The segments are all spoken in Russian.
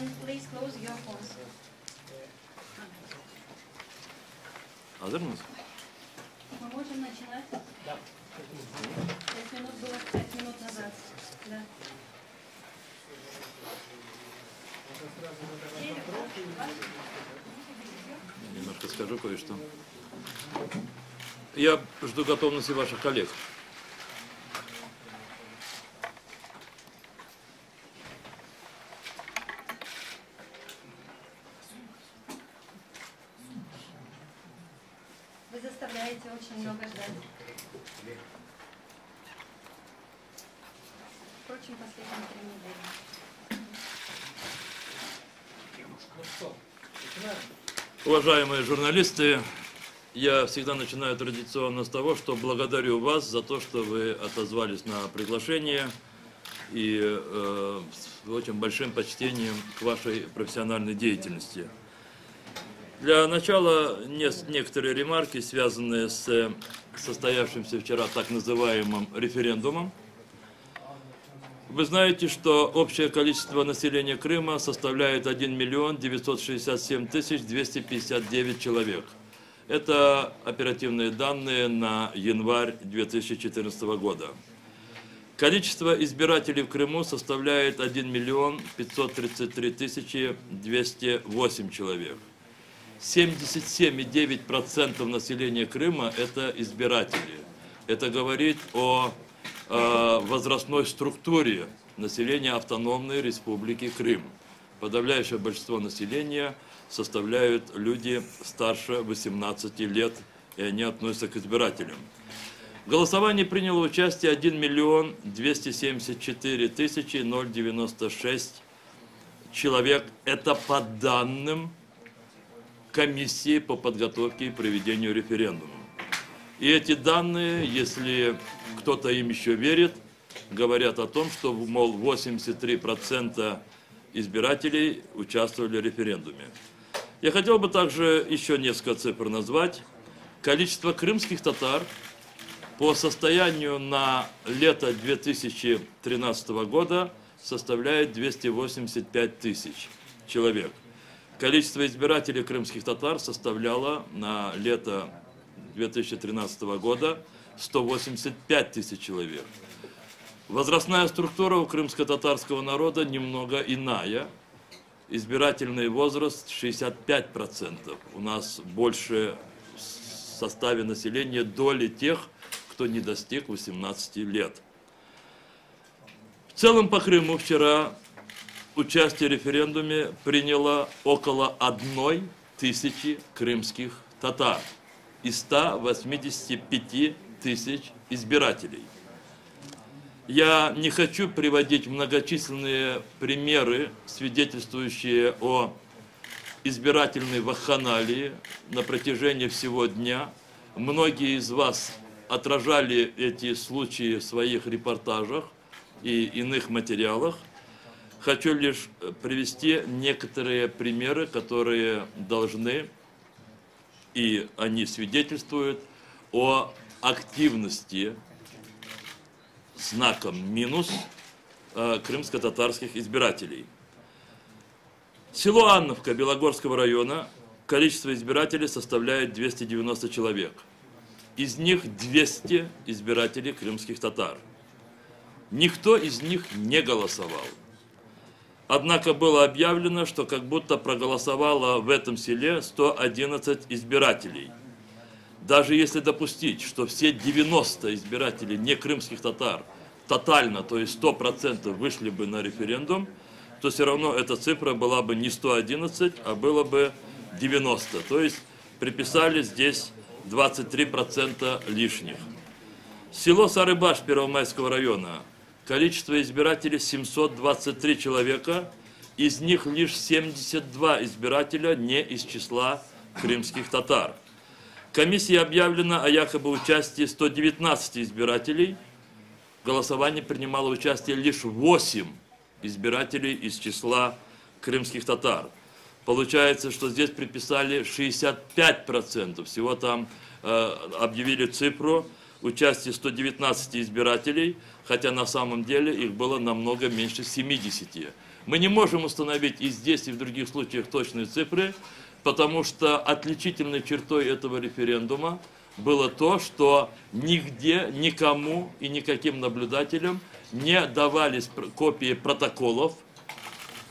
And please close your phones. Hazır mıyız? Мы можем начинать? Да. 5 минут было 5 минут назад. Да. Немножко скажу кое-что. Я жду готовности ваших коллег. Вы заставляете очень много ждать. Впрочем, последние 3 недели. Уважаемые журналисты, я всегда начинаю традиционно с того, что благодарю вас за то, что вы отозвались на приглашение и с очень большим почтением к вашей профессиональной деятельности. Для начала некоторые ремарки, связанные с состоявшимся вчера так называемым референдумом. Вы знаете, что общее количество населения Крыма составляет 1 967 259 человек. Это оперативные данные на январь 2014 года. Количество избирателей в Крыму составляет 1 533 208 человек. 77,9% населения Крыма – это избиратели. Это говорит о возрастной структуре населения Автономной Республики Крым. Подавляющее большинство населения составляют люди старше 18 лет, и они относятся к избирателям. В голосовании приняло участие 1 274 096 человек. Это по данным комиссии по подготовке и проведению референдума. И эти данные, если кто-то им еще верит, говорят о том, что, мол, 83% избирателей участвовали в референдуме. Я хотел бы также еще несколько цифр назвать. Количество крымских татар по состоянию на лето 2013 года составляет 285 тысяч человек. Количество избирателей крымских татар составляло на лето 2013 года 185 тысяч человек. Возрастная структура у крымско-татарского народа немного иная. Избирательный возраст 65%. У нас больше в составе населения доли тех, кто не достиг 18 лет. В целом по Крыму вчера участие в референдуме приняло около 1 тысячи крымских татар из 185 тысяч избирателей. Я не хочу приводить многочисленные примеры, свидетельствующие о избирательной вакханалии на протяжении всего дня. Многие из вас отражали эти случаи в своих репортажах и иных материалах. Хочу лишь привести некоторые примеры, которые должны, и они свидетельствуют о активности знаком минус крымско-татарских избирателей. Село Анновка Белогорского района, количество избирателей составляет 290 человек. Из них 200 избирателей крымских татар. Никто из них не голосовал. Однако было объявлено, что как будто проголосовало в этом селе 111 избирателей. Даже если допустить, что все 90 избирателей не крымских татар тотально, то есть 100% вышли бы на референдум, то все равно эта цифра была бы не 111, а было бы 90. То есть приписали здесь 23% лишних. Село Сарыбаш Первомайского района. Количество избирателей 723 человека, из них лишь 72 избирателя не из числа крымских татар. Комиссия объявлена о якобы участии 119 избирателей. В голосовании принимало участие лишь 8 избирателей из числа крымских татар. Получается, что здесь приписали 65%. Всего там объявили цифру участия 119 избирателей, хотя на самом деле их было намного меньше 70. Мы не можем установить и здесь, и в других случаях точные цифры, потому что отличительной чертой этого референдума было то, что нигде, никому и никаким наблюдателям не давались копии протоколов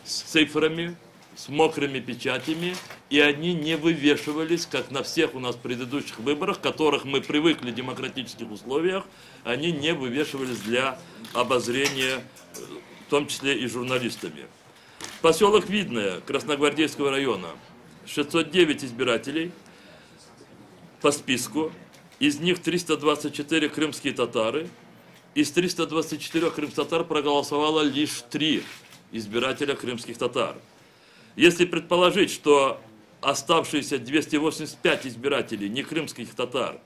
с цифрами, с мокрыми печатями, и они не вывешивались, как на всех у нас предыдущих выборах, к которых мы привыкли в демократических условиях, они не вывешивались для обозрения, в том числе и журналистами. Поселок Видное Красногвардейского района, 609 избирателей по списку, из них 324 крымские татары. Из 324 крымских татар проголосовало лишь 3 избирателя крымских татар. Если предположить, что оставшиеся 285 избирателей не крымских татар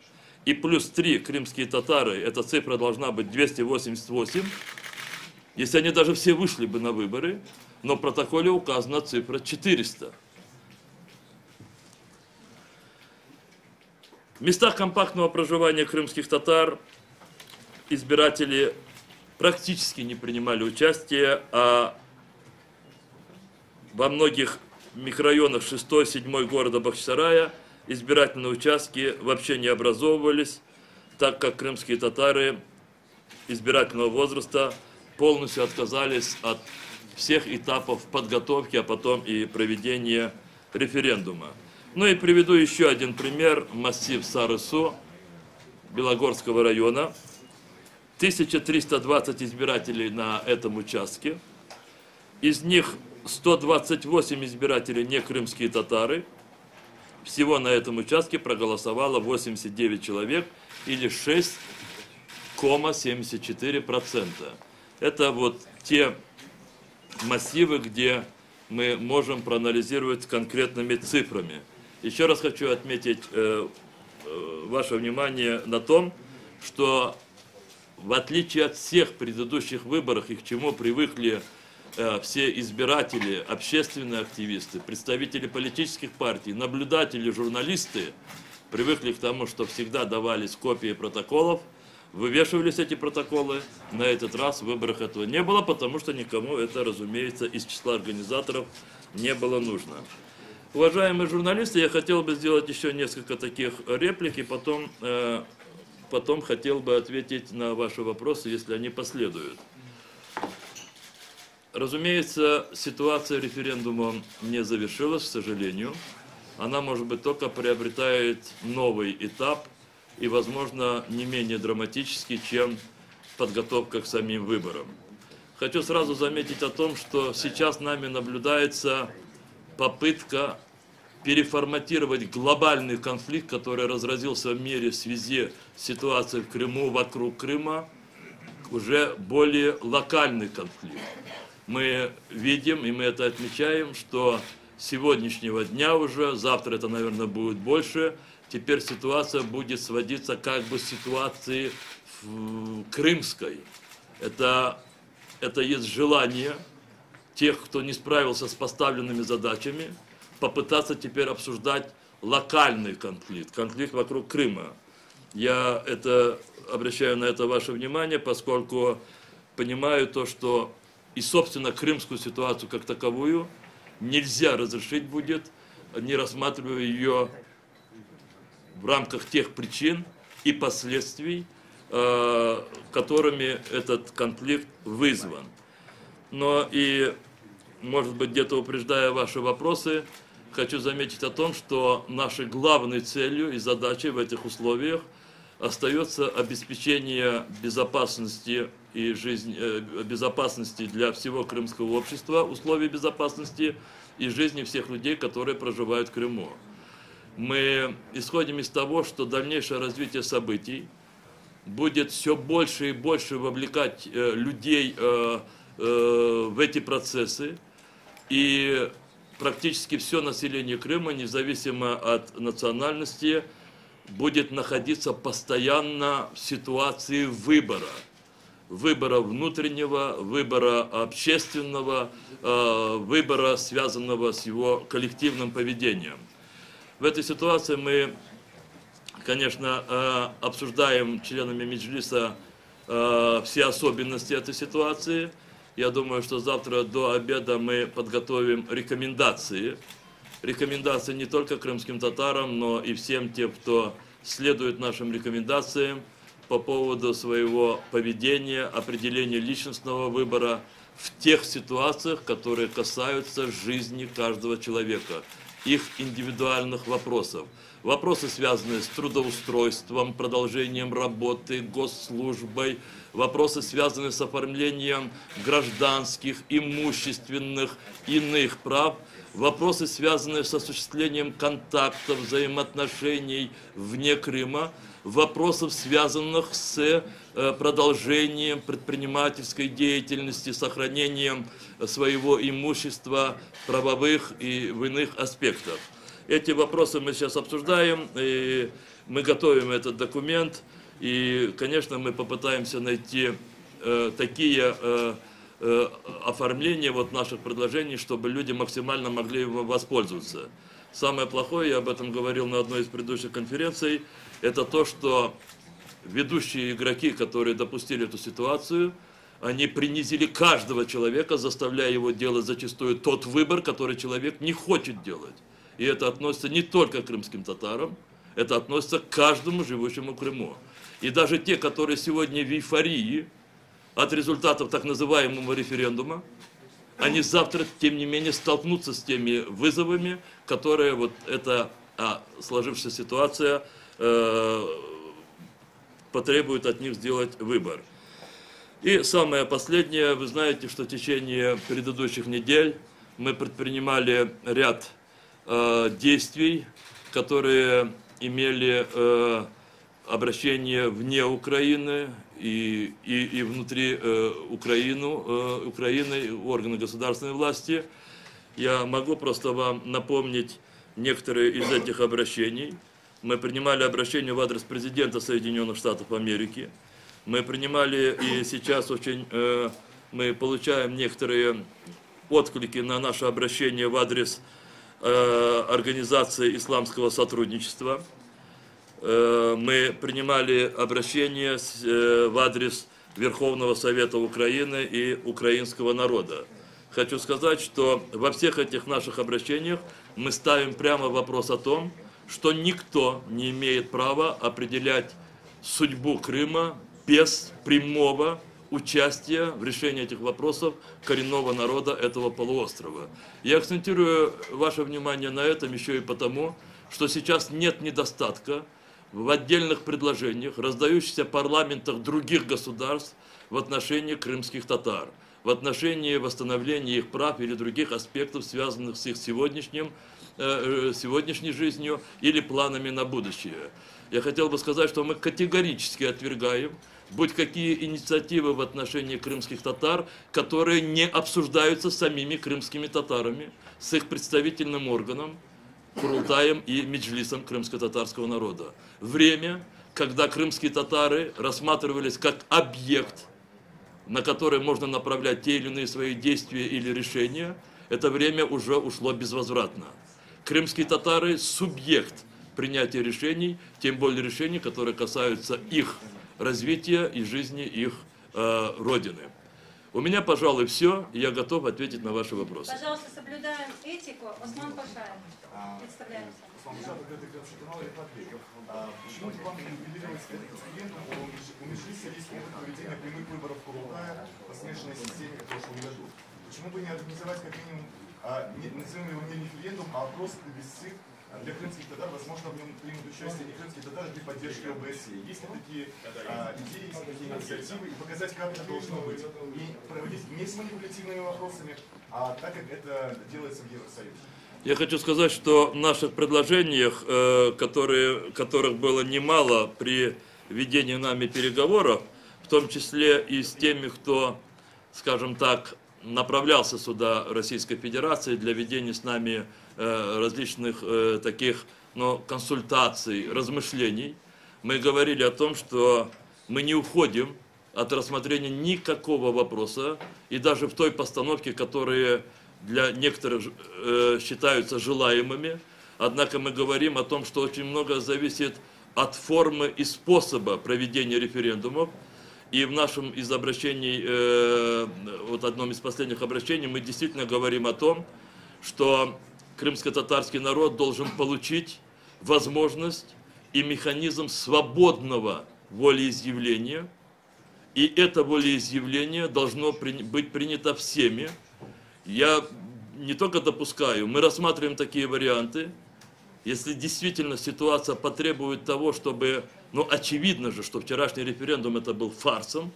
и плюс 3 крымские татары, эта цифра должна быть 288, если они даже все вышли бы на выборы, но в протоколе указана цифра 400. В местах компактного проживания крымских татар избиратели практически не принимали участие, а во многих микрорайонах 6-7 города Бахчисарая избирательные участки вообще не образовывались, так как крымские татары избирательного возраста полностью отказались от всех этапов подготовки, а потом и проведения референдума. Ну и приведу еще один пример. Массив Сары-Су Белогорского района. 1320 избирателей на этом участке. Из них 128 избирателей не крымские татары. Всего на этом участке проголосовало 89 человек или 6,74%. Это вот те массивы, где мы можем проанализировать конкретными цифрами. Еще раз хочу отметить ваше внимание на том, что в отличие от всех предыдущих выборов, и к чему привыкли все избиратели, общественные активисты, представители политических партий, наблюдатели, журналисты, привыкли к тому, что всегда давались копии протоколов, вывешивались эти протоколы. На этот раз в выборах этого не было, потому что никому это, разумеется, из числа организаторов не было нужно. Уважаемые журналисты, я хотел бы сделать еще несколько таких реплик, и потом хотел бы ответить на ваши вопросы, если они последуют. Разумеется, ситуация референдума не завершилась, к сожалению. Она, может быть, только приобретает новый этап и, возможно, не менее драматический, чем подготовка к самим выборам. Хочу сразу заметить о том, что сейчас нами наблюдается попытка переформатировать глобальный конфликт, который разразился в мире в связи с ситуацией в Крыму, вокруг Крыма, уже более локальный конфликт. Мы видим, и мы это отмечаем, что с сегодняшнего дня уже, завтра это, наверное, будет больше, теперь ситуация будет сводиться как бы к ситуации крымской. Это есть желание тех, кто не справился с поставленными задачами, попытаться теперь обсуждать локальный конфликт, конфликт вокруг Крыма. Я обращаю на это ваше внимание, поскольку понимаю то, что и, собственно, крымскую ситуацию как таковую нельзя разрешить будет, не рассматривая ее в рамках тех причин и последствий, которыми этот конфликт вызван. Но и, может быть, где-то упреждая ваши вопросы, хочу заметить о том, что нашей главной целью и задачей в этих условиях остается обеспечение безопасности и безопасности для всего крымского общества, условий безопасности и жизни всех людей, которые проживают в Крыму. Мы исходим из того, что дальнейшее развитие событий будет все больше и больше вовлекать людей в эти процессы, и практически все население Крыма, независимо от национальности, будет находиться постоянно в ситуации выбора. Выбора внутреннего, выбора общественного, выбора, связанного с его коллективным поведением. В этой ситуации мы, конечно, обсуждаем членами Меджлиса все особенности этой ситуации. Я думаю, что завтра до обеда мы подготовим рекомендации. Рекомендации не только крымским татарам, но и всем тем, кто следует нашим рекомендациям по поводу своего поведения, определения личностного выбора в тех ситуациях, которые касаются жизни каждого человека, их индивидуальных вопросов. Вопросы, связанные с трудоустройством, продолжением работы, госслужбой, вопросы, связанные с оформлением гражданских, имущественных, иных прав, вопросы, связанные с осуществлением контактов, взаимоотношений вне Крыма, вопросов, связанных с продолжением предпринимательской деятельности, сохранением своего имущества, правовых и в иных аспектах. Эти вопросы мы сейчас обсуждаем, и мы готовим этот документ, и, конечно, мы попытаемся найти такие оформления наших предложений, чтобы люди максимально могли его воспользоваться. Самое плохое, я об этом говорил на одной из предыдущих конференций, это то, что ведущие игроки, которые допустили эту ситуацию, они принизили каждого человека, заставляя его делать зачастую тот выбор, который человек не хочет делать. И это относится не только к крымским татарам, это относится к каждому живущему в Крыму. И даже те, которые сегодня в эйфории от результатов так называемого референдума, они завтра, тем не менее, столкнутся с теми вызовами, которые эта сложившаяся ситуация потребует от них сделать выбор. И самое последнее, вы знаете, что в течение предыдущих недель мы предпринимали ряд действий, которые имели обращение вне Украины и внутри Украины, органы государственной власти. Я могу просто вам напомнить некоторые из этих обращений. Мы принимали обращение в адрес президента Соединенных Штатов Америки. Мы принимали, и сейчас мы получаем некоторые отклики на наше обращение в адрес Организации исламского сотрудничества. Мы принимали обращение в адрес Верховного Совета Украины и украинского народа. Хочу сказать, что во всех этих наших обращениях мы ставим прямо вопрос о том, что никто не имеет права определять судьбу Крыма без прямого участия в решении этих вопросов коренного народа этого полуострова. Я акцентирую ваше внимание на этом еще и потому, что сейчас нет недостатка в отдельных предложениях, раздающихся в парламентах других государств в отношении крымских татар, в отношении восстановления их прав или других аспектов, связанных с их сегодняшней жизнью или планами на будущее. Я хотел бы сказать, что мы категорически отвергаем будь какие инициативы в отношении крымских татар, которые не обсуждаются самими крымскими татарами, с их представительным органом, Курултаем и Меджлисом крымско-татарского народа. Время, когда крымские татары рассматривались как объект, на который можно направлять те или иные свои действия или решения, это время уже ушло безвозвратно. Крымские татары – субъект принятия решений, тем более решений, которые касаются их развития и жизни их родины. У меня, пожалуй, все, и я готов ответить на ваши вопросы. Пожалуйста, соблюдаем этику. Осман Пашаев. Представляемся. Почему вам не уделилось клиентам у Меджлиса есть опыт проведения прямых выборов Курултая по смешанной системе в прошлом году? Почему бы не организовать как минимум, назовем его не референдум, а опрос плебисцит для крымских татар, возможно, в нем примут участие не крымские татары для поддержки ОБСЕ. Есть ли такие идеи, есть ли такие инициативы, и показать, как это должно быть. И проводить не с манипулятивными вопросами, а так, как это делается в Евросоюзе. Я хочу сказать, что в наших предложениях, которых было немало при ведении нами переговоров, в том числе и с теми, кто, скажем так, направлялся сюда Российской Федерации для ведения с нами различных таких консультаций, размышлений, мы говорили о том, что мы не уходим от рассмотрения никакого вопроса, и даже в той постановке, которые для некоторых считаются желаемыми, однако мы говорим о том, что очень много зависит от формы и способа проведения референдумов, И в нашем из обращений, вот одном из последних обращений, мы действительно говорим о том, что крымско-татарский народ должен получить возможность и механизм свободного волеизъявления. И это волеизъявление должно быть принято всеми. Я не только допускаю, мы рассматриваем такие варианты. Если действительно ситуация потребует того, чтобы, ну очевидно же, что вчерашний референдум это был фарсом,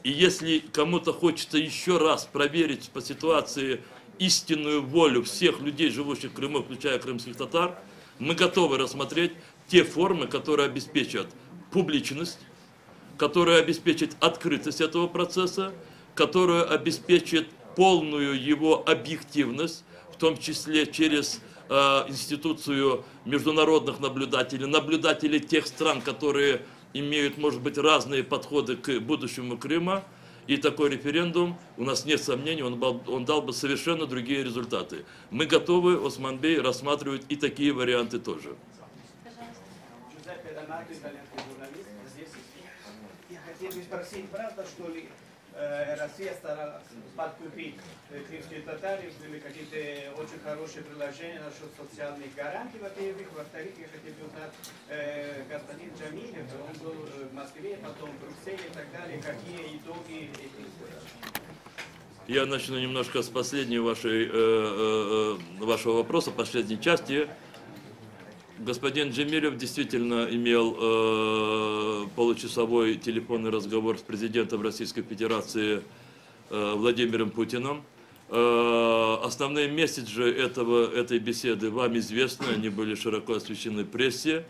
и если кому-то хочется еще раз проверить по ситуации истинную волю всех людей, живущих в Крыму, включая крымских татар, мы готовы рассмотреть те формы, которые обеспечат публичность, которые обеспечат открытость этого процесса, которые обеспечат полную его объективность, в том числе через институцию международных наблюдателей, наблюдателей тех стран, которые имеют, может быть, разные подходы к будущему Крыма. И такой референдум, у нас нет сомнений, он дал бы совершенно другие результаты. Мы готовы, Османбей, рассматривать и такие варианты тоже. Я хотел бы спросить, правда, что ли, Россия старалась подкупить крымские татары, были какие-то очень хорошие предложения насчет социальных гарантий, во-первых. Во-вторых, я хотел бы узнать, господин Джамилев, он был в Москве, потом в Брюсселе и так далее, какие итоги этих? Я начну немножко с последней вашего вопроса, последней части. Господин Джемилев действительно имел получасовой телефонный разговор с президентом Российской Федерации Владимиром Путиным. Основные месседжи этой беседы вам известны, они были широко освещены в прессе.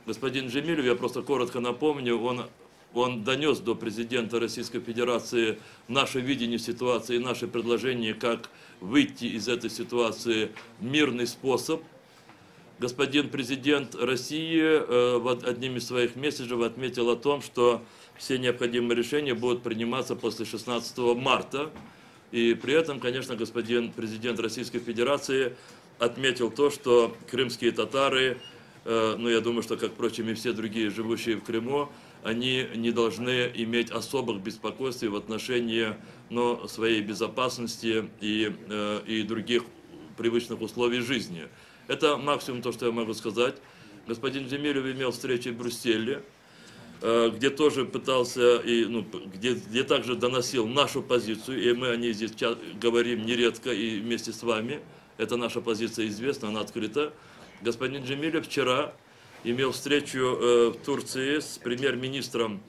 Господин Джемилев, я просто коротко напомню, он донес до президента Российской Федерации наше видение ситуации, наше предложение, как выйти из этой ситуации в мирный способ. Господин президент России одним из своих месседжей отметил о том, что все необходимые решения будут приниматься после 16 марта. И при этом, конечно, господин президент Российской Федерации отметил то, что крымские татары, ну я думаю, что, как, впрочем, и все другие, живущие в Крыму, они не должны иметь особых беспокойств в отношении своей безопасности и других привычных условий жизни. Это максимум то, что я могу сказать. Господин Джемилев имел встречи в Брюсселе, где тоже пытался, где также доносил нашу позицию, и мы о ней здесь говорим нередко и вместе с вами. Это наша позиция известна, она открыта. Господин Джемилев вчера имел встречу в Турции с премьер-министром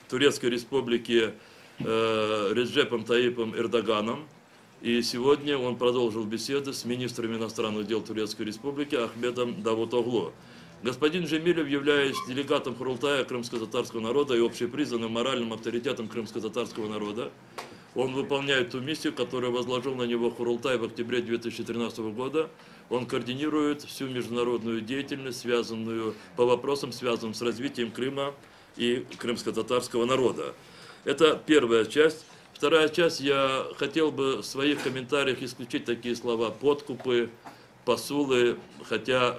Турецкой Республики Реджепом Таипом Эрдоганом. И сегодня он продолжил беседы с министром иностранных дел Турецкой Республики Ахмедом Давутоглу. Господин Джемилев, являясь делегатом Курултая крымско-татарского народа и общепризнанным моральным авторитетом крымско-татарского народа, он выполняет ту миссию, которую возложил на него Курултай в октябре 2013 года. Он координирует всю международную деятельность, связанную по вопросам, связанным с развитием Крыма и крымско-татарского народа. Это первая часть. Вторая часть, я хотел бы в своих комментариях исключить такие слова: подкупы, посулы, хотя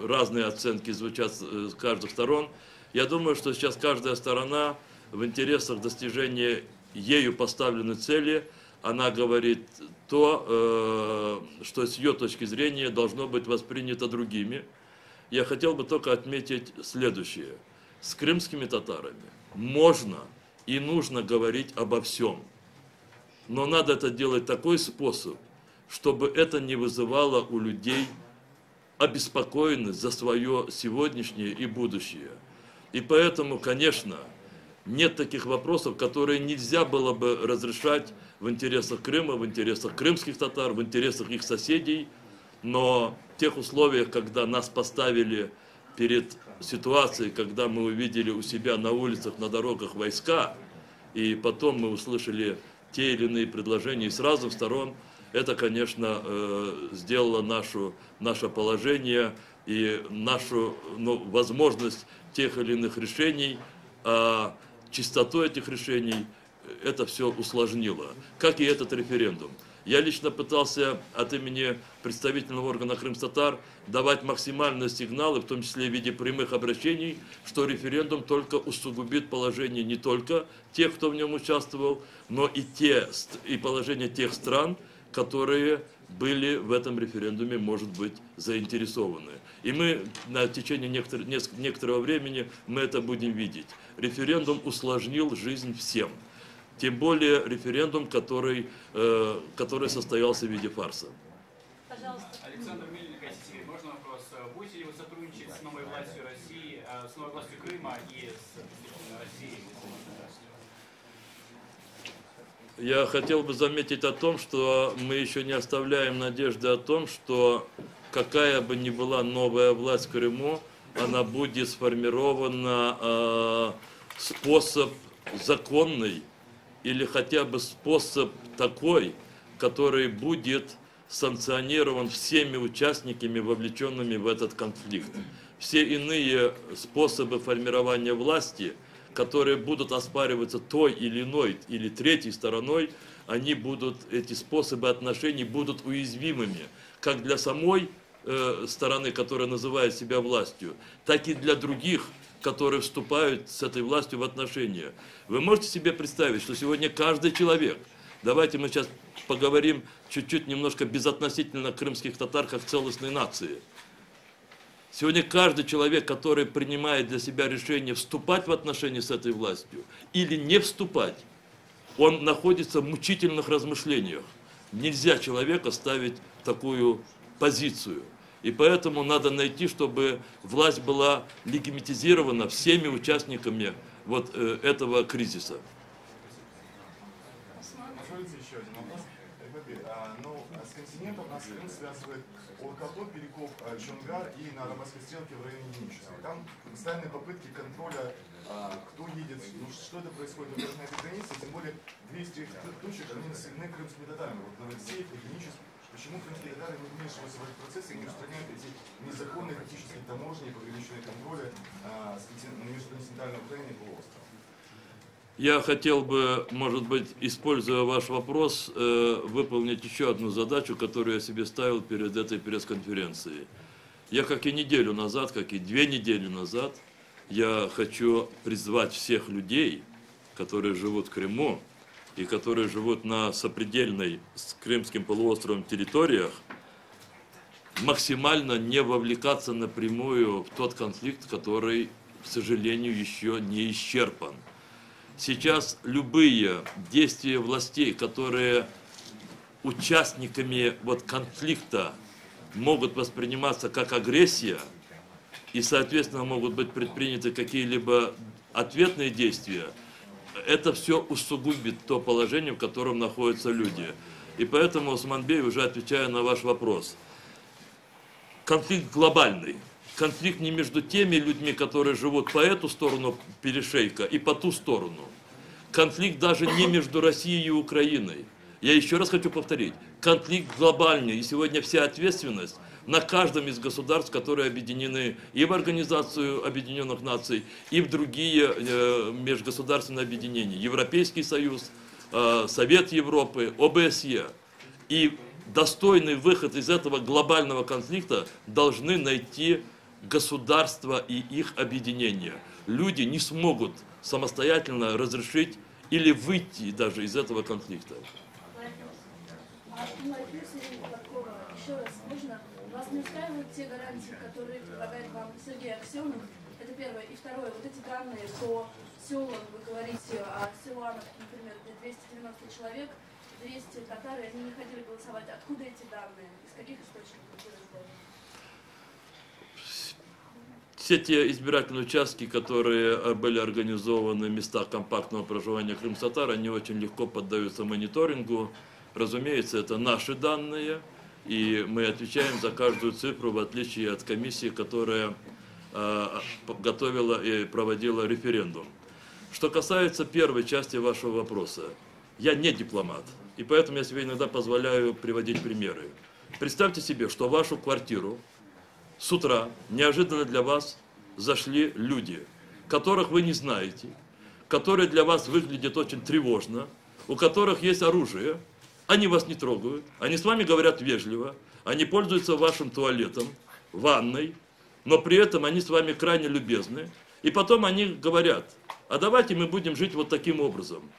разные оценки звучат с каждых сторон. Я думаю, что сейчас каждая сторона в интересах достижения ею поставленной цели, она говорит то, что с ее точки зрения должно быть воспринято другими. Я хотел бы только отметить следующее. С крымскими татарами можно и нужно говорить обо всем. Но надо это делать такой способ, чтобы это не вызывало у людей обеспокоенность за свое сегодняшнее и будущее. И поэтому, конечно, нет таких вопросов, которые нельзя было бы разрешать в интересах Крыма, в интересах крымских татар, в интересах их соседей. Но в тех условиях, когда нас поставили перед ситуацией, когда мы увидели у себя на улицах, на дорогах войска, и потом мы услышали те или иные предложения с разных сторон, это, конечно, сделало наше положение и нашу возможность тех или иных решений, а чистоту этих решений это все усложнило, как и этот референдум. Я лично пытался от имени представительного органа крымстатар давать максимальные сигналы, в том числе в виде прямых обращений, что референдум только усугубит положение не только тех, кто в нем участвовал, но и положение тех стран, которые были в этом референдуме, может быть, заинтересованы. И мы на течение некоторого времени мы это будем видеть. Референдум усложнил жизнь всем. Тем более референдум, который состоялся в виде фарса. Пожалуйста. Александр Мельник, ICTV. Можно вопрос? Будете ли вы сотрудничать с новой властью России, с новой властью Крыма и с Россией? Я хотел бы заметить о том, что мы еще не оставляем надежды о том, что какая бы ни была новая власть в Крыму, она будет сформирована способ законный или хотя бы способ такой, который будет санкционирован всеми участниками, вовлеченными в этот конфликт. Все иные способы формирования власти, которые будут оспариваться той или иной или третьей стороной, эти способы отношений будут уязвимыми как для самой стороны, которая называет себя властью, так и для других, которые вступают с этой властью в отношения. Вы можете себе представить, что сегодня каждый человек, давайте мы сейчас поговорим чуть-чуть немножко безотносительно крымских татар как целостной нации. Сегодня каждый человек, который принимает для себя решение вступать в отношения с этой властью или не вступать, он находится в мучительных размышлениях. Нельзя человека ставить в такую позицию. И поэтому надо найти, чтобы власть была легитимизирована всеми участниками вот этого кризиса. Позвольте еще один вопрос. С континентом нас Крым связывает Оркатот, Перекоп, Чонгар и на Арабатской стрелке в районе Генического. Там постоянные попытки контроля, кто едет, что это происходит на этой границе, тем более 200 точек, они населены крымскими татарами. Вот Новосибирск, Генический. Почему крымские татары не вмешиваются в этот процесс и не устраняют эти незаконные фактически таможни и пограничные контроли между континентальной Украиной и полуостровом? Я хотел бы, может быть, используя ваш вопрос, выполнить еще одну задачу, которую я себе ставил перед этой пресс-конференцией. Я как и неделю назад, как и 2 недели назад, я хочу призвать всех людей, которые живут в Крыму, и которые живут на сопредельной с Крымским полуостровом территориях, максимально не вовлекаться напрямую в тот конфликт, который, к сожалению, еще не исчерпан. Сейчас любые действия властей, которые участниками конфликта могут восприниматься как агрессия, и, соответственно, могут быть предприняты какие-либо ответные действия, это все усугубит то положение, в котором находятся люди. И поэтому, Османбей, уже отвечая на ваш вопрос, конфликт глобальный. Конфликт не между теми людьми, которые живут по эту сторону перешейка и по ту сторону. Конфликт даже не между Россией и Украиной. Я еще раз хочу повторить. Конфликт глобальный. И сегодня вся ответственность на каждом из государств, которые объединены и в Организацию Объединенных Наций, и в другие межгосударственные объединения. Европейский Союз, Совет Европы, ОБСЕ. И достойный выход из этого глобального конфликта должны найти государства и их объединения. Люди не смогут самостоятельно разрешить или выйти даже из этого конфликта. Еще раз, можно? Вас не устраивают те гарантии, которые предлагает вам Сергей Аксенов? Это первое. И второе, вот эти данные по селам, вы говорите о селах, например, где 290 человек, 200 татар, и они не хотели голосовать. Откуда эти данные? Из каких источников вы разговариваете? Все те избирательные участки, которые были организованы в местах компактного проживания крымстатар, они очень легко поддаются мониторингу. Разумеется, это наши данные, и мы отвечаем за каждую цифру, в отличие от комиссии, которая готовила и проводила референдум. Что касается первой части вашего вопроса, я не дипломат, и поэтому я себе иногда позволяю приводить примеры. Представьте себе, что в вашу квартиру с утра неожиданно для вас зашли люди, которых вы не знаете, которые для вас выглядят очень тревожно, у которых есть оружие, Они вас не трогают, они с вами говорят вежливо, они пользуются вашим туалетом, ванной, но при этом они с вами крайне любезны. И потом они говорят, а давайте мы будем жить вот таким образом.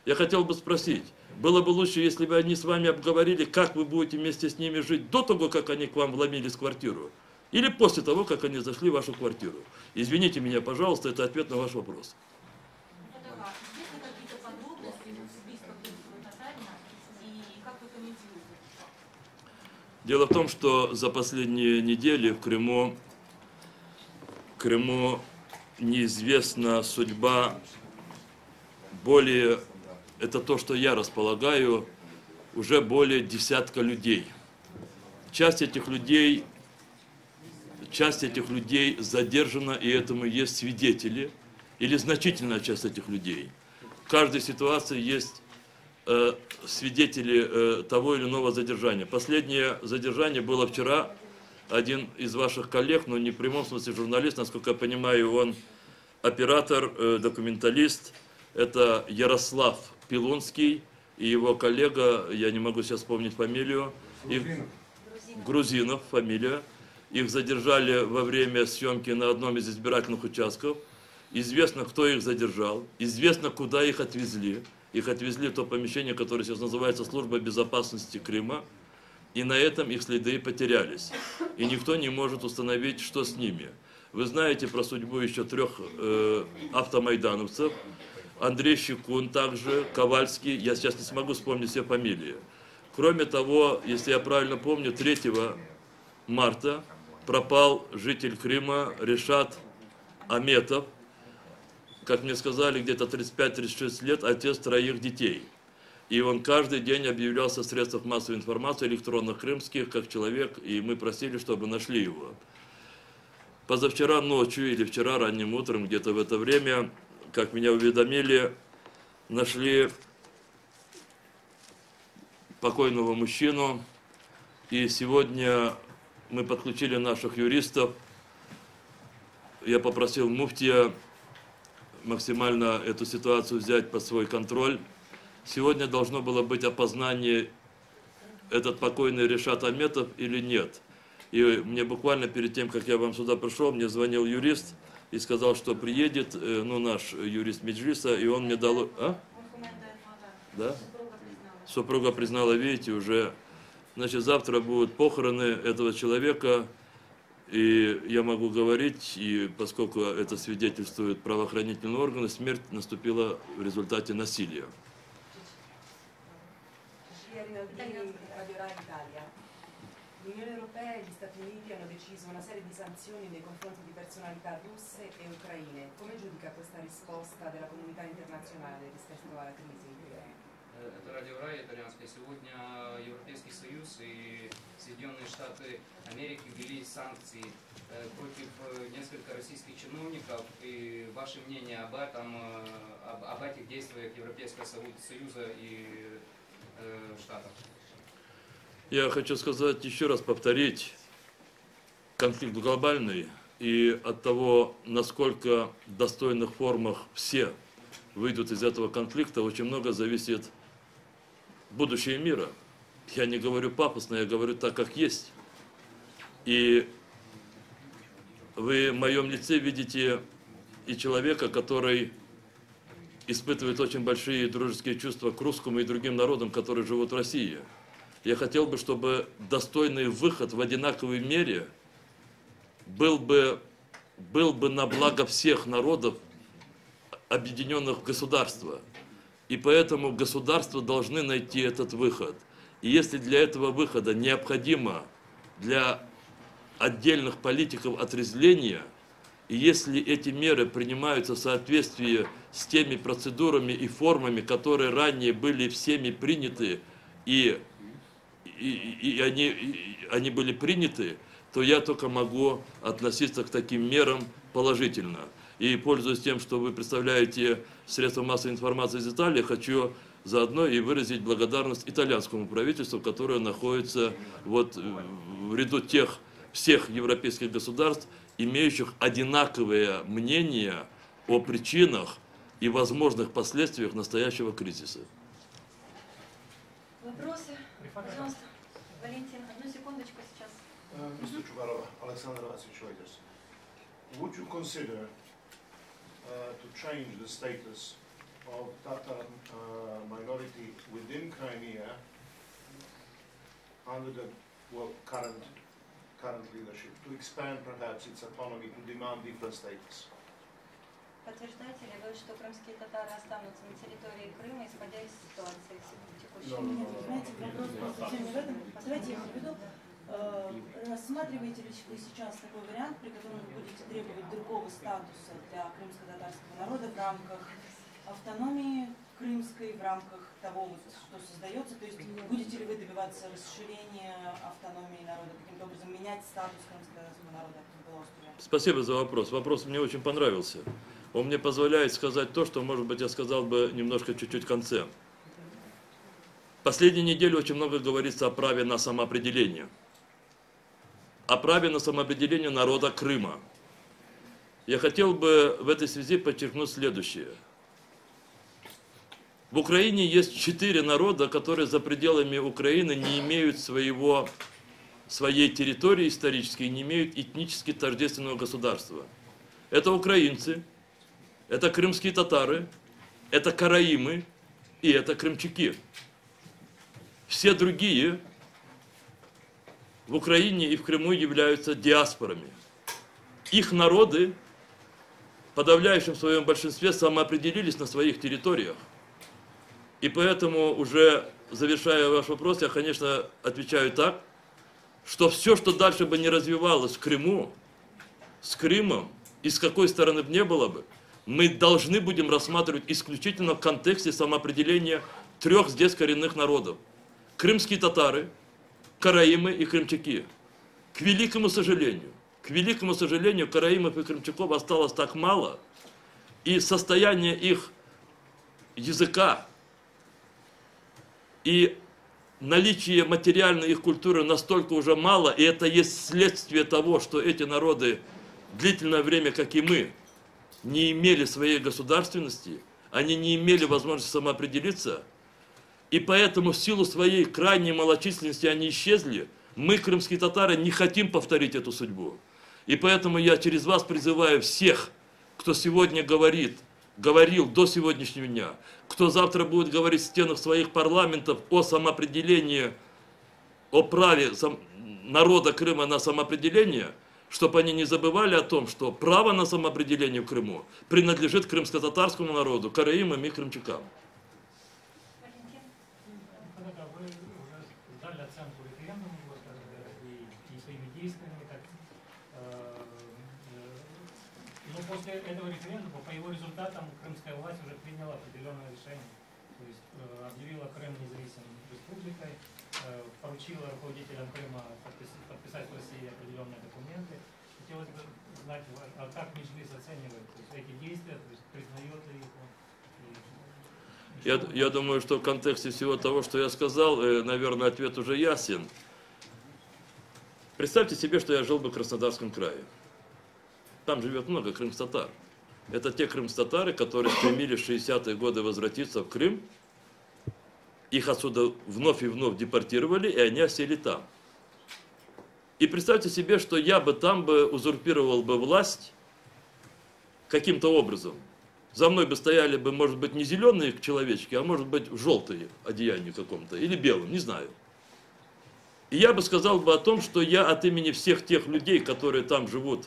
Я хотел бы спросить, было бы лучше, если бы они с вами обговорили, как вы будете вместе с ними жить до того, как они к вам вломились в квартиру, или после того, как они зашли в вашу квартиру? Извините меня, пожалуйста, это ответ на ваш вопрос. Дело в том, что за последние недели в Крыму неизвестна судьба более, это то, что я располагаю, уже более десятка людей. Часть этих людей задержана, и этому есть свидетели, или значительная часть этих людей. В каждой ситуации есть свидетели того или иного задержания. Последнее задержание было вчера. Один из ваших коллег, но не в прямом смысле журналист, насколько я понимаю, он оператор, документалист. Это Ярослав Пилунский и его коллега, я не могу сейчас вспомнить фамилию. Грузинов фамилия. Их задержали во время съемки на одном из избирательных участков. Известно, кто их задержал, известно, куда их отвезли. Их отвезли в то помещение, которое сейчас называется Служба безопасности Крыма. И на этом их следы потерялись. И никто не может установить, что с ними. Вы знаете про судьбу еще 3 автомайдановцев. Андрей Щекун также, Ковальский. Я сейчас не смогу вспомнить все фамилии. Кроме того, если я правильно помню, 3 марта пропал житель Крыма Решат Аметов. Как мне сказали, где-то 35-36 лет, отец 3 детей. И он каждый день объявлялся в средствах массовой информации, электронных крымских, как человек, и мы просили, чтобы нашли его. Позавчера ночью или вчера ранним утром, где-то в это время, как меня уведомили, нашли покойного мужчину. И сегодня мы подключили наших юристов. Я попросил муфтия максимально эту ситуацию взять под свой контроль. Сегодня должно было быть опознание, этот покойный Решат Аметов или нет. И мне буквально перед тем, как я вам сюда пришел, мне звонил юрист и сказал, что приедет, наш юрист Меджлиса, и он мне дал... А? Да? Супруга признала, видите, уже... Значит, завтра будут похороны этого человека, и я могу говорить, и поскольку это свидетельствуют правоохранительные органы, смерть наступила в результате насилия. L'Unione Europea e gli Stati Uniti hanno deciso una serie di sanzioni nei confronti di personalità russe e ucraine. Come giudica questa risposta della comunità internazionale rispetto alla crisi? Это Радио Рай итальянское. Сегодня Европейский Союз и Соединенные Штаты Америки ввели санкции против нескольких российских чиновников. И ваше мнение об этом, об этих действиях Европейского Союза и Штатов? Я хочу сказать, еще раз повторить, конфликт глобальный, и от того, насколько в достойных формах все выйдут из этого конфликта, очень много зависит будущее мира. Я не говорю пафосно, я говорю так, как есть. И вы в моем лице видите и человека, который испытывает очень большие дружеские чувства к русскому и другим народам, которые живут в России. Я хотел бы, чтобы достойный выход в одинаковой мере был бы на благо всех народов, объединенных в государство. И поэтому государства должны найти этот выход. И если для этого выхода необходимо для отдельных политиков отрезвления, и если эти меры принимаются в соответствии с теми процедурами и формами, которые ранее были всеми приняты, и они были приняты, то я только могу относиться к таким мерам положительно. И, пользуясь тем, что вы представляете средства массовой информации из Италии, хочу заодно и выразить благодарность итальянскому правительству, которое находится вот в ряду тех всех европейских государств, имеющих одинаковое мнение о причинах и возможных последствиях настоящего кризиса. Вопросы? Пожалуйста. Валентин, одну секундочку сейчас. Mr. Chubarova, Alexander Vasilevich Reuters. Would you consider to change the status of Tatar minority within Crimea under the current leadership, to expand perhaps its autonomy, to demand different status? Подтверждаете ли вы, что крымские татары останутся на территории Крыма, исходя из ситуации текущей? Нет, знаете, вопрос совсем не в этом. Давайте я приведу. Рассматриваете ли вы сейчас такой вариант, при котором вы будете требовать другого статуса для крымско-татарского народа в рамках автономии крымской, в рамках того, что создается? То есть будете ли вы добиваться расширения автономии народа, каким-то образом менять статус крымско-татарского народа в полуострове? Спасибо за вопрос. Вопрос мне очень понравился. Он мне позволяет сказать то, что, может быть, я сказал бы немножко чуть-чуть в конце. Последнюю неделю очень много говорится о праве на самоопределение. О праве на самоопределение народа Крыма. Я хотел бы в этой связи подчеркнуть следующее. В Украине есть 4 народа, которые за пределами Украины не имеют своей территории исторической, не имеют этнически тождественного государства. Это украинцы, это крымские татары, это караимы и это крымчаки. Все другие в Украине и в Крыму являются диаспорами. Их народы в подавляющем своем большинстве самоопределились на своих территориях. И поэтому, уже завершая ваш вопрос, я, конечно, отвечаю так, что все, что дальше бы не развивалось в Крыму, с Крымом, и с какой стороны бы не было бы, мы должны будем рассматривать исключительно в контексте самоопределения 3 здесь коренных народов. Крымские татары, караимы и крымчаки. К великому сожалению, караимов и крымчаков осталось так мало, и состояние их языка и наличие материальной их культуры настолько уже мало, и это есть следствие того, что эти народы длительное время, как и мы, не имели своей государственности, они не имели возможности самоопределиться, и поэтому в силу своей крайней малочисленности они исчезли. Мы, крымские татары, не хотим повторить эту судьбу. И поэтому я через вас призываю всех, кто сегодня говорил до сегодняшнего дня, кто завтра будет говорить в стенах своих парламентов о самоопределении, о праве народа Крыма на самоопределение, чтобы они не забывали о том, что право на самоопределение в Крыму принадлежит крымско-татарскому народу, караимам и крымчакам. После этого референдума, по его результатам, крымская власть уже приняла определенное решение. То есть объявила Крым независимой республикой, поручила руководителям Крыма подписать в России определенные документы. Хотелось бы знать, как Меджлис оценивает эти действия, то есть признает ли их? Я думаю, что в контексте всего того, что я сказал, наверное, ответ уже ясен. Представьте себе, что я жил бы в Краснодарском крае. Там живет много крымстатар. Это те крымстатары, которые стремились в 60-е годы возвратиться в Крым. Их отсюда вновь и вновь депортировали, и они осели там. И представьте себе, что я бы там узурпировал бы власть каким-то образом. За мной бы стояли бы, может быть, не зеленые человечки, а может быть, в желтые одеянии каком-то, или белом, не знаю. И я бы сказал бы о том, что я от имени всех тех людей, которые там живут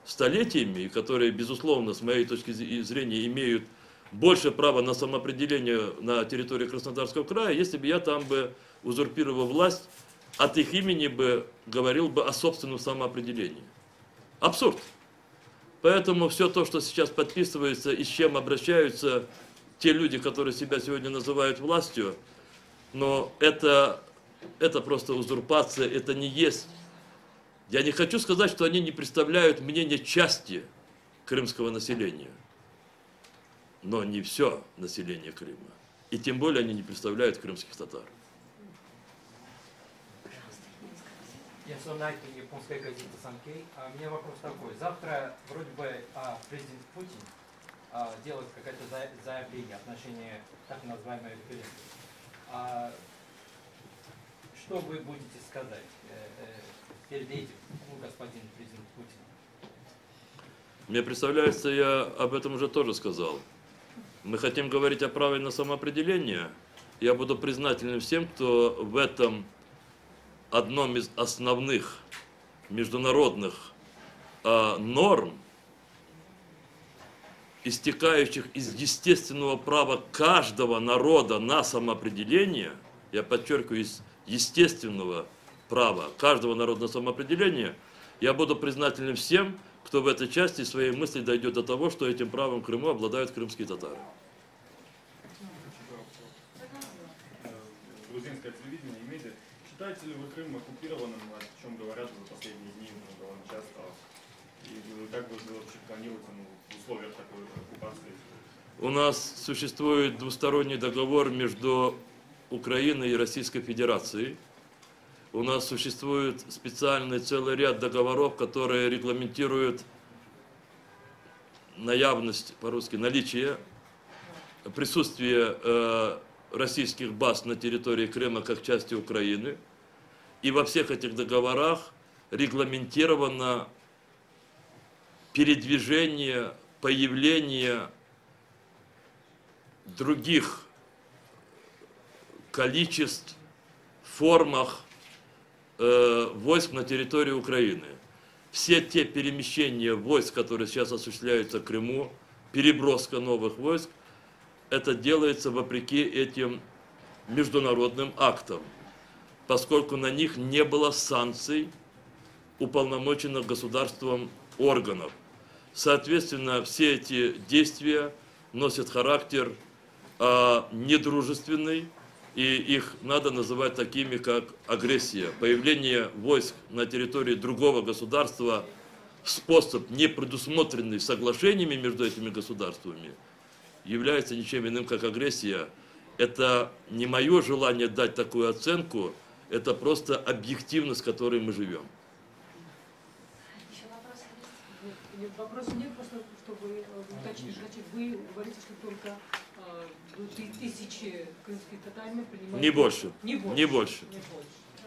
столетиями, и которые, безусловно, с моей точки зрения, имеют больше права на самоопределение на территории Краснодарского края, если бы я там бы узурпировал власть, от их имени бы говорил бы о собственном самоопределении. Абсурд. Поэтому все то, что сейчас подписывается и с чем обращаются те люди, которые себя сегодня называют властью, но это просто узурпация, это не есть. Я не хочу сказать, что они не представляют мнение части крымского населения, но не все население Крыма. И тем более они не представляют крымских татар. Я Сонайки, японская газета «Санкей». У меня вопрос такой. Завтра вроде бы президент Путин делает какое-то заявление в отношении так называемого референдума. что вы будете сказать перед этим, господин президент Путин? Мне представляется, я об этом уже тоже сказал. Мы хотим говорить о праве на самоопределение. Я буду признателен всем, кто в этом одном из основных международных норм, истекающих из естественного права каждого народа на самоопределение, я подчеркиваю, из естественного права каждого народа на самоопределение, я буду признателен всем, кто в этой части своей мысли дойдет до того, что этим правом в Крыму обладают крымские татары. Грузинское телевидение и медиа. Считаете ли вы Крым оккупированным, о чем говорят за последние дни довольно часто? И как вы вообще планируете в условиях такой оккупации? У нас существует двусторонний договор между Украиной и Российской Федерацией. У нас существует специальный целый ряд договоров, которые регламентируют наявность, по-русски, наличие, присутствие российских баз на территории Крыма как части Украины. И во всех этих договорах регламентировано передвижение, появление других количеств, формах войск на территории Украины. Все те перемещения войск, которые сейчас осуществляются в Крыму, переброска новых войск, это делается вопреки этим международным актам, поскольку на них не было санкций уполномоченных государством органов. Соответственно, все эти действия носят характер недружественный, и их надо называть такими, как агрессия. Появление войск на территории другого государства в способ, не предусмотренный соглашениями между этими государствами, является ничем иным, как агрессия. Это не мое желание дать такую оценку, это просто объективность, в которой мы живем. Вопрос нет, просто чтобы уточнить. Значит, вы говорите, что только до 3000 крымских татарин принимают... Не больше. Не больше. Не больше.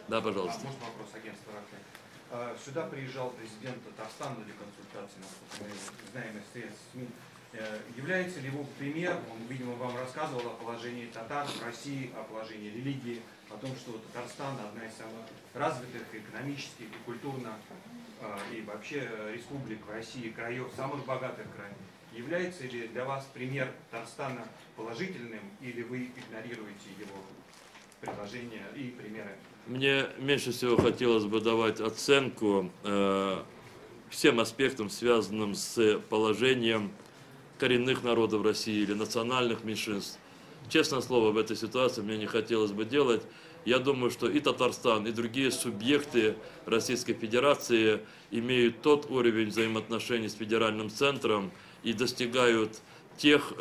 Да, пожалуйста. Можно вопрос агентства РАК? Сюда приезжал президент Татарстана для консультации, насколько мы знаем из СМИ. Является ли его пример, он, видимо, вам рассказывал о положении татар в России, о положении религии, о том, что Татарстан одна из самых развитых экономически и культурно, и вообще республик в России, краев, самых богатых краев. Является ли для вас пример Татарстана положительным, или вы игнорируете его предложения и примеры? Мне меньше всего хотелось бы давать оценку всем аспектам, связанным с положением коренных народов России или национальных меньшинств. Честное слово, в этой ситуации мне не хотелось бы делать. Я думаю, что и Татарстан, и другие субъекты Российской Федерации имеют тот уровень взаимоотношений с федеральным центром и достигают тех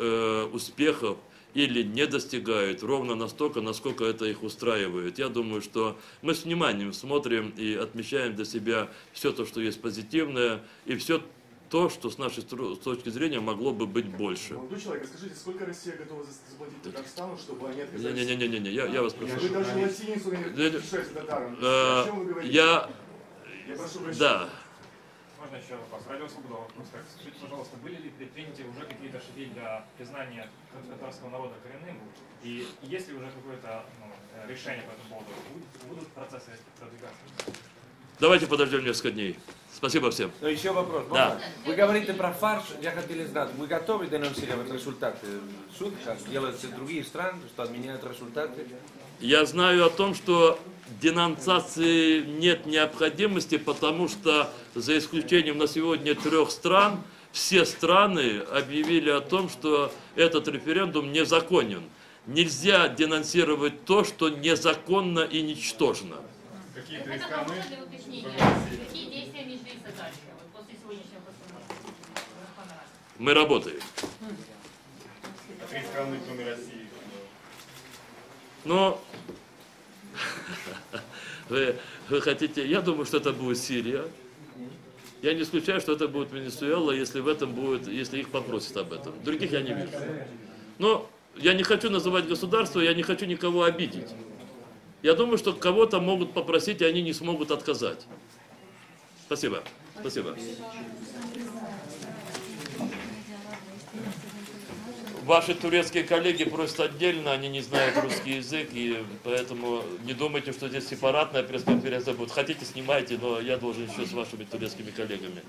успехов или не достигают ровно настолько, насколько это их устраивает. Я думаю, что мы с вниманием смотрим и отмечаем для себя все то, что есть позитивное, и все то, что с нашей точки зрения могло бы быть больше. Молодой человек, скажите, сколько Россия готова заплатить Татарстану, чтобы они отказались? Не-не-не, я вас прошу. Вы даже латиницу не разрешаете татарам. О чем вы говорите? Я прошу прощения. Да. Можно еще вопрос? Радио Свобода вопрос. Скажите, пожалуйста, были ли предприняты уже какие-то шаги для признания татарского народа коренным? И есть ли уже какое-то решение по этому поводу? Будут процессы продвигаться? Давайте подождем несколько дней. Спасибо всем. Но еще вопрос. Да. Вы говорите про фарш, я хотел знать, вы готовы денонсировать результаты? Суд, как делают все другие страны, что отменяют результаты? Я знаю о том, что денонсации нет необходимости, потому что, за исключением на сегодня 3 стран, все страны объявили о том, что этот референдум незаконен. Нельзя денонсировать то, что незаконно и ничтожно. Какие Это страны? Какие действия между дальше, вот после сегодняшнего постановления? Мы работаем. 3 страны, кроме России. Но вы хотите, я думаю, что это будет Сирия. Я не исключаю, что это будет Венесуэла, если в этом будет, если их попросят об этом. Других я не вижу. Но я не хочу называть государство, я не хочу никого обидеть. Я думаю, что кого-то могут попросить, и они не смогут отказать. Спасибо. Спасибо. Ваши турецкие коллеги просят отдельно, они не знают русский язык, и поэтому не думайте, что здесь сепаратная пресс-конференция будет. Хотите, снимайте, но я должен еще с вашими турецкими коллегами.